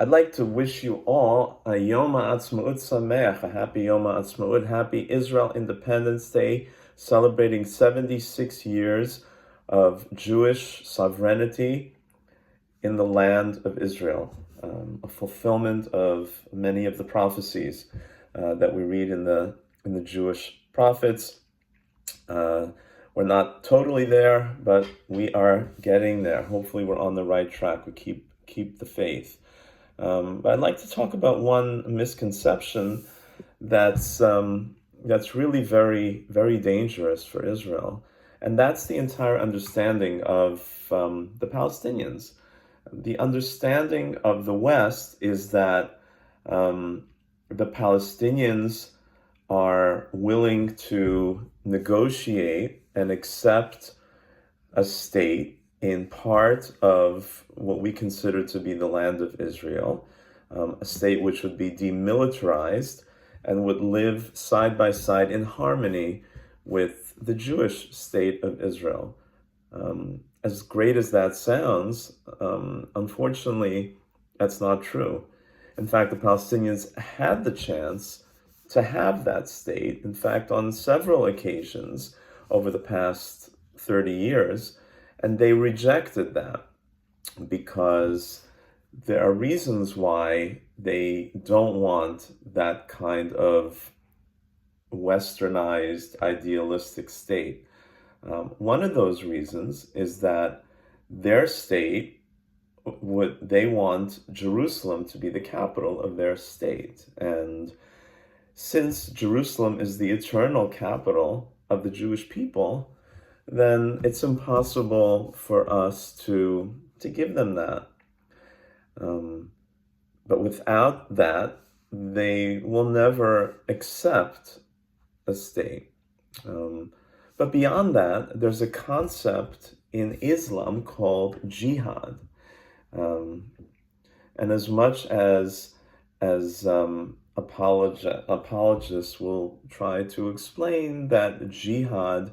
I'd like to wish you all a Yom Ha'atzma'ut Sameach, a happy Yom Ha'atzma'ut, happy Israel Independence Day, celebrating 76 years of Jewish sovereignty in the land of Israel, a fulfillment of many of the prophecies that we read in the Jewish prophets. We're not totally there, but we are getting there. Hopefully, we're on the right track. We keep the faith. But I'd like to talk about one misconception that's really very, very dangerous for Israel, and that's the entire understanding of the Palestinians. The understanding of the West is that the Palestinians are willing to negotiate and accept a state in part of what we consider to be the land of Israel, a state which would be demilitarized and would live side by side in harmony with the Jewish state of Israel. As great as that sounds, unfortunately, that's not true. In fact, the Palestinians had the chance to have that state. In fact, on several occasions over the past 30 years, and they rejected that because there are reasons why they don't want that kind of westernized, idealistic state. One of those reasons is that their state they want Jerusalem to be the capital of their state. And since Jerusalem is the eternal capital of the Jewish people, then it's impossible for us to give them that. But without that, they will never accept a state. But beyond that, there's a concept in Islam called Jihad. And as much as apologists will try to explain that Jihad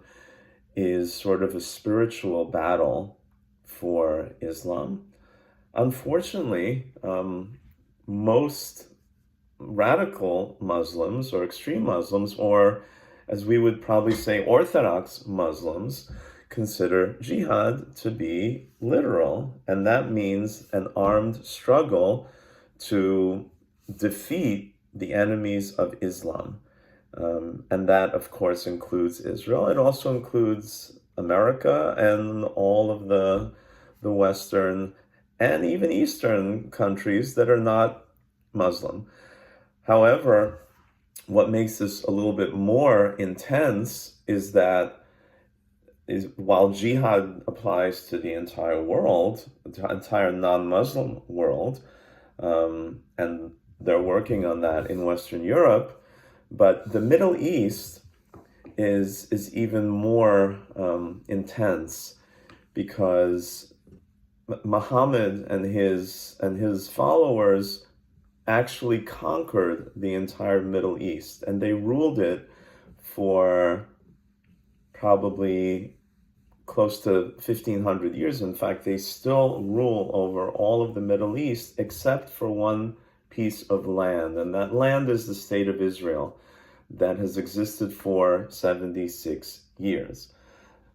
is sort of a spiritual battle for Islam, unfortunately, most radical Muslims or extreme Muslims, or as we would probably say, Orthodox Muslims, consider jihad to be literal, and that means an armed struggle to defeat the enemies of Islam. And that, of course, includes Israel. It also includes America and all of the Western and even Eastern countries that are not Muslim. However, what makes this a little bit more intense is while jihad applies to the entire world, the entire non-Muslim world, and they're working on that in Western Europe, but the Middle East is even more intense, because Muhammad and his followers actually conquered the entire Middle East, and they ruled it for probably close to 1,500 years. In fact, they still rule over all of the Middle East except for one piece of land, and that land is the state of Israel that has existed for 76 years.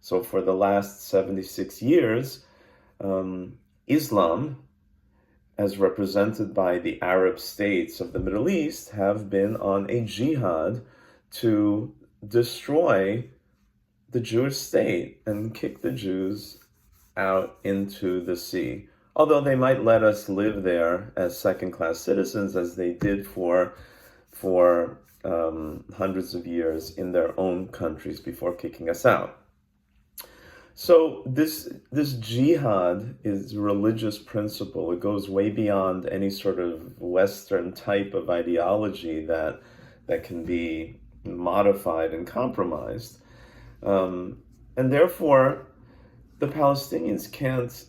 So for the last 76 years, Islam, as represented by the Arab states of the Middle East, have been on a jihad to destroy the Jewish state and kick the Jews out into the sea. Although they might let us live there as second-class citizens, as they did for hundreds of years in their own countries before kicking us out. So this jihad is a religious principle. It goes way beyond any sort of Western type of ideology that can be modified and compromised. And therefore, the Palestinians can't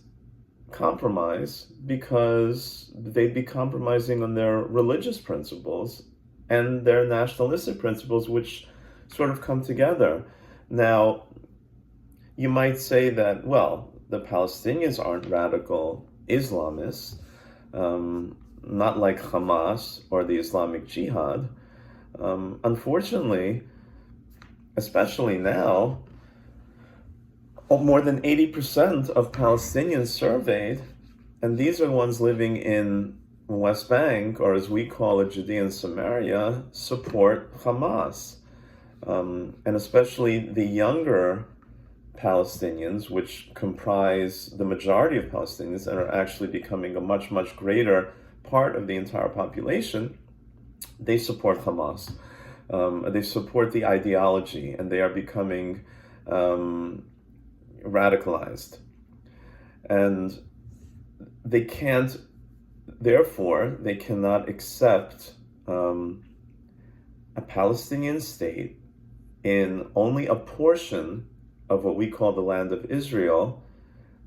compromise, because they'd be compromising on their religious principles and their nationalistic principles, which sort of come together. Now, you might say that, well, the Palestinians aren't radical Islamists. not like Hamas or the Islamic Jihad. Unfortunately, especially now, more than 80% of Palestinians surveyed, and these are ones living in West Bank, or as we call it, Judea and Samaria, support Hamas. And especially the younger Palestinians, which comprise the majority of Palestinians and are actually becoming a much, much greater part of the entire population, they support Hamas. They support the ideology, and they are becoming radicalized. And they can't, therefore, they cannot accept a Palestinian state in only a portion of what we call the land of Israel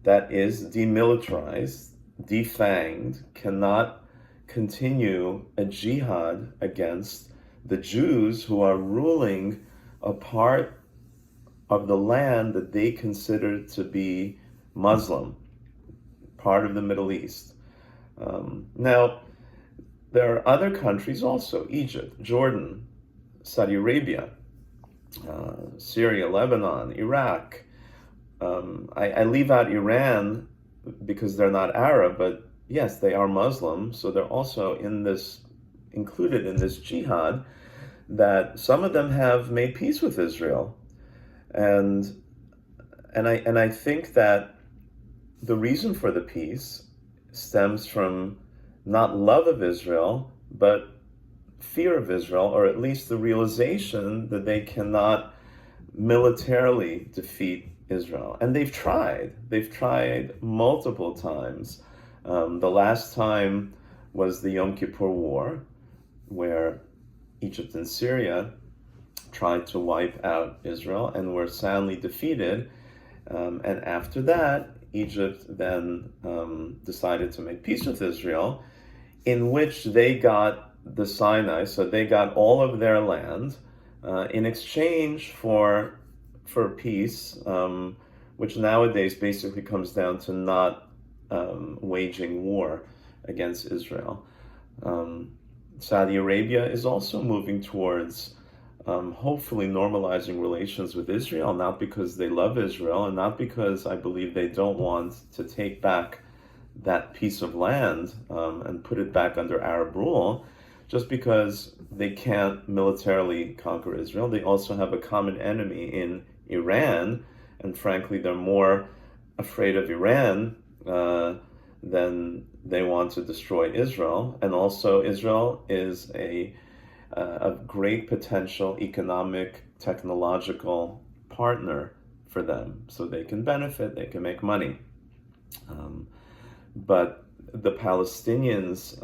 that is demilitarized, defanged, cannot continue a jihad against the Jews who are ruling a part of the land that they consider to be Muslim, part of the Middle East. Now, there are other countries also, Egypt, Jordan, Saudi Arabia, Syria, Lebanon, Iraq. I leave out Iran because they're not Arab, but yes, they are Muslim, so they're also included in this jihad, that some of them have made peace with Israel. And I think that the reason for the peace stems from not love of Israel, but fear of Israel, or at least the realization that they cannot militarily defeat Israel. And they've tried multiple times. The last time was the Yom Kippur War, where Egypt and Syria tried to wipe out Israel and were soundly defeated. And after that, Egypt then decided to make peace with Israel, in which they got the Sinai, so they got all of their land in exchange for peace, which nowadays basically comes down to not waging war against Israel. Saudi Arabia is also moving towards hopefully normalizing relations with Israel, not because they love Israel and not because I believe they don't want to take back that piece of land and put it back under Arab rule, just because they can't militarily conquer Israel. They also have a common enemy in Iran, and frankly, they're more afraid of Iran than they want to destroy Israel. And also, Israel is a great potential economic, technological partner for them, so they can benefit, they can make money. But the Palestinians,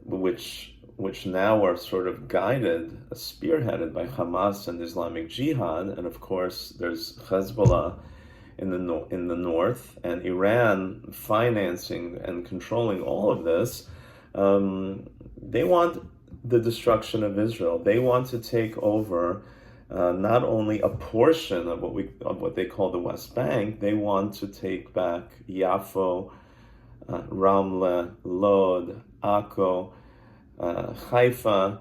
which now are sort of guided, spearheaded by Hamas and Islamic Jihad, and of course there's Hezbollah in the north, and Iran financing and controlling all of this. They want the destruction of Israel. They want to take over not only a portion of what they call the West Bank. They want to take back Yafo, Ramle, Lod, Akko, Haifa,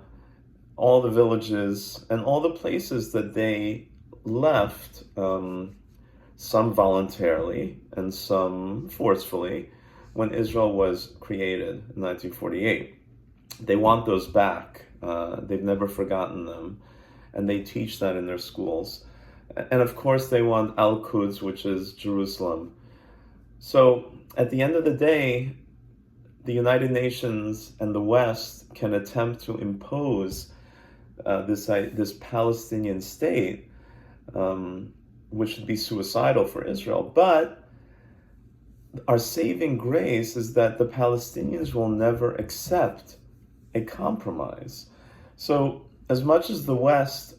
all the villages and all the places that they left, some voluntarily and some forcefully, when Israel was created in 1948. They want those back. They've never forgotten them, and they teach that in their schools. And of course they want Al-Quds, which is Jerusalem. So at the end of the day, the United Nations and the West can attempt to impose this Palestinian state, which would be suicidal for Israel. But our saving grace is that the Palestinians will never accept a compromise. So as much as the West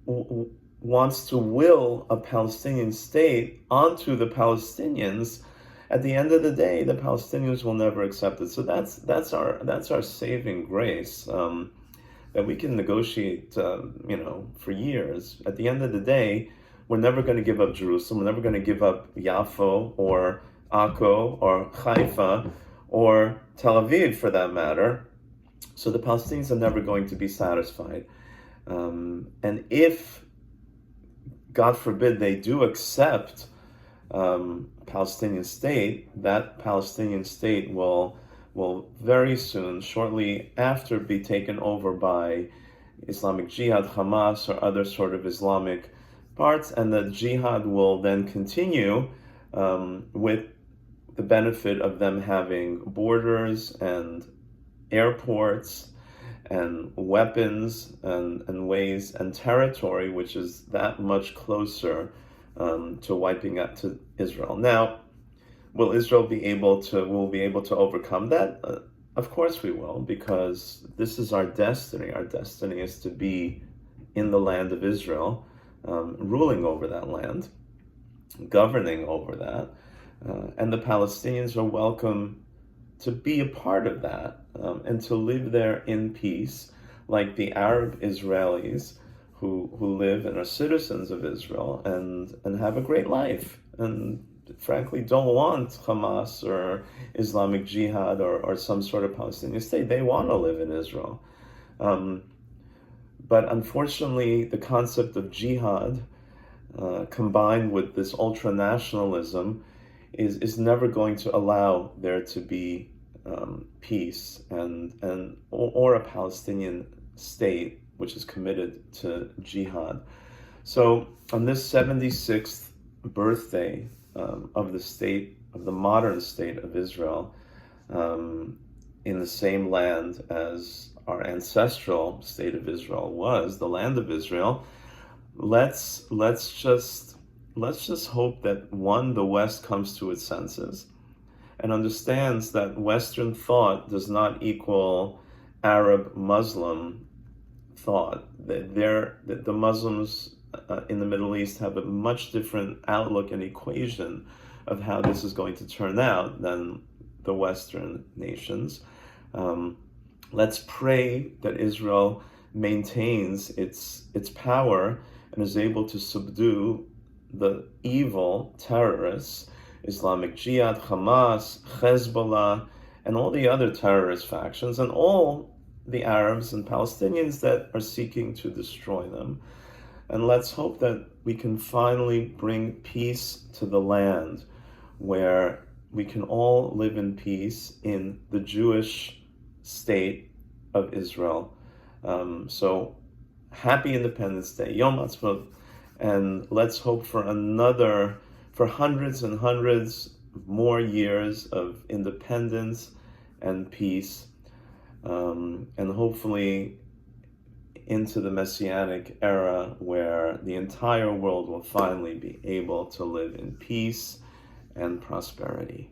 wants to will a Palestinian state onto the Palestinians, at the end of the day, the Palestinians will never accept it. So that's our saving grace, that we can negotiate, for years. At the end of the day, we're never going to give up Jerusalem. We're never going to give up Yafo or Akko or Haifa or Tel Aviv for that matter. So the Palestinians are never going to be satisfied. And if, God forbid, they do accept Palestinian state, that Palestinian state will very soon, shortly after, be taken over by Islamic Jihad, Hamas, or other sort of Islamic parts, and the Jihad will then continue with the benefit of them having borders and airports and weapons and ways and territory which is that much closer to wiping out to Israel. Now, will Israel be able to overcome that? Of course we will, because this is our destiny. Our destiny is to be in the land of Israel, ruling over that land, governing over that, and the Palestinians are welcome to be a part of that, and to live there in peace, like the Arab Israelis who live and are citizens of Israel and have a great life, and frankly don't want Hamas or Islamic Jihad or some sort of Palestinian state. They want to live in Israel. But unfortunately, the concept of jihad combined with this ultra-nationalism is never going to allow there to be peace or a Palestinian state which is committed to jihad. So on this 76th birthday of the modern state of Israel, in the same land as our ancestral state of Israel was, the land of Israel, let's just hope that, one, the West comes to its senses and understands that Western thought does not equal Arab Muslim thought. That the Muslims in the Middle East have a much different outlook and equation of how this is going to turn out than the Western nations. Let's pray that Israel maintains its power and is able to subdue the evil terrorists, Islamic Jihad, Hamas, Hezbollah, and all the other terrorist factions, and all the Arabs and Palestinians that are seeking to destroy them. And let's hope that we can finally bring peace to the land, where we can all live in peace in the Jewish state of Israel. So happy Independence Day, Yom Ha'atzma'ut, and let's hope for hundreds and hundreds more years of independence and peace, and hopefully into the Messianic era, where the entire world will finally be able to live in peace and prosperity.